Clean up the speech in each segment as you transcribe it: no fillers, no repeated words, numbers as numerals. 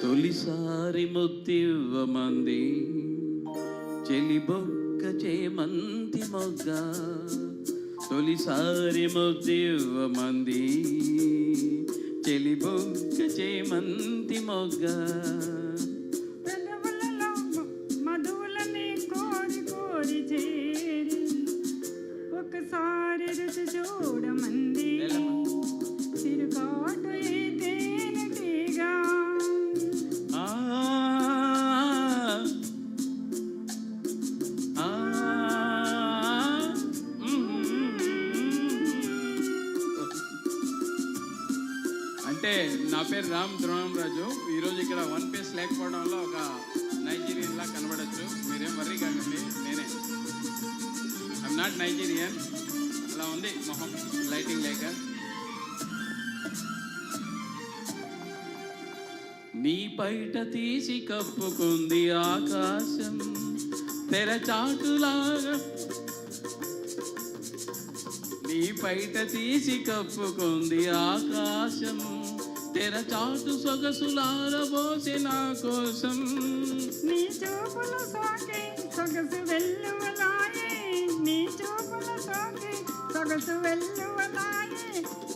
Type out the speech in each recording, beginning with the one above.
తొలిసారి ముద్దివ్వమంది చెలిబొక్క చేమంతి మొగ్గ. తొలిసారి ముద్దివ్వమంది చెలిబొక్క చేమంతి మొగ్గ. మధువులని కోరి కోరి చేరి ఒకసారి రుచి చూడమంది చిరుకాటు తేనెటీగా. అంటే నా పేరు రామ్ ద్రోణంరాజు. ఈరోజు ఇక్కడ వన్ పీస్ లేకపోవడం వల్ల ఒక నైజీరియన్ లా కనబడచ్చు. మీరేం వర్రీ కాకండి, నేనే. I'm not Nigerian. అలా ఉంది మొహం లైటింగ్ లేక. నీ పైట తీసి కప్పుకుంది ఆకాశం తెరచాటులాగా. నీ పైట తీసి కప్పుకుంది ఆకాశం తెరచాటు సొగసులారబోసి నా కోసం. నీ చూపుల సోకి సొగసు వెల్లువలాయే, నీ చూపుల సోకి సొగసు వెల్లువలాయే,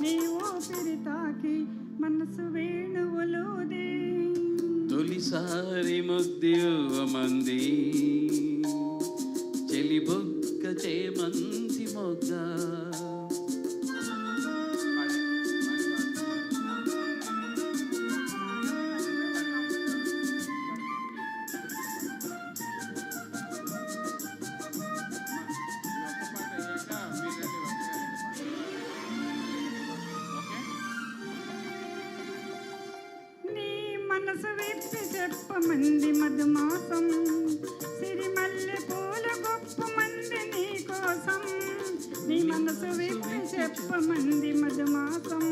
నీ ఊపిరి తాకి మనసు వేణువులుదే. తొలిసారి ముద్దివ్వమంది చెలిబొక్క చేమంతి మొగ్గ. మనసు విప్పి చెప్పమంది మధుమాసం సిరిమల్లె పూల గొప్ప మంది నీ కోసం. నీ మనసు విప్పి చెప్పమంది మధుమాసం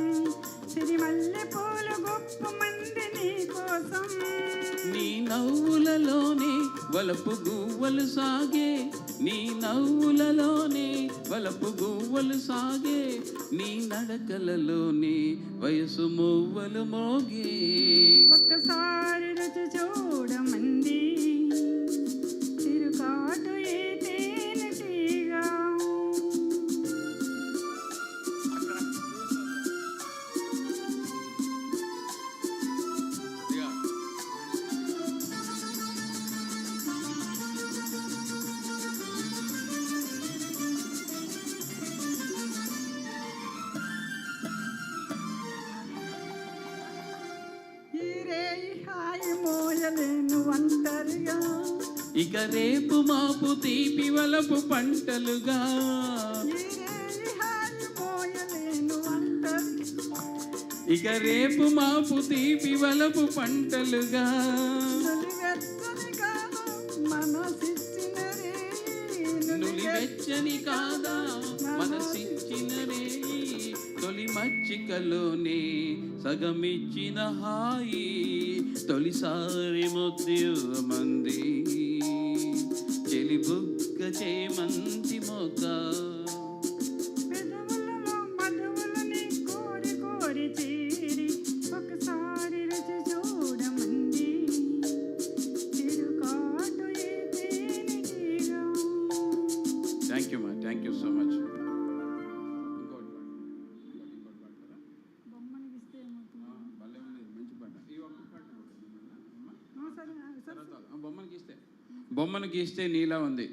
సిరిమల్లె పూల గొప్ప మంది నీ కోసం. నీ నవ్వులలోనే వలపు గువ్వలు సాగే, నీ నవ్వులలోనే వలపు గువ్వలు సాగే, నీ నడకలలోనే వయసు మువ్వలు మోగే. ఒక్కసారి రుచి చూడమంది చిరుకాటు తేనెటీగా. మోయలేను ఒంటరిగా, ఇక రేపు మాపు తీపి వలపు పంటలుగా. మోయలేను ఒంటరిగా, ఇక రేపు మాపు తీపి వలపు పంటలుగా. నులివెచ్చని కాదా మనసిచ్చిన రేయి, తొలి మచ్చికలోనే సగమిచ్చిన హాయి. తొలిసారి ముద్దివ్వమంది చెలిబుక్క చేమంతి మొగ్గ. మధువులని కోరి కోరి చేరి ఒకసారి రుచి చూడమంది చిరుకాటు తేనెటీగా. థ్యాంక్ యూ మా, థ్యాంక్ యూ సో మచ్. బొమ్మను గీస్తే నీలా ఉంది.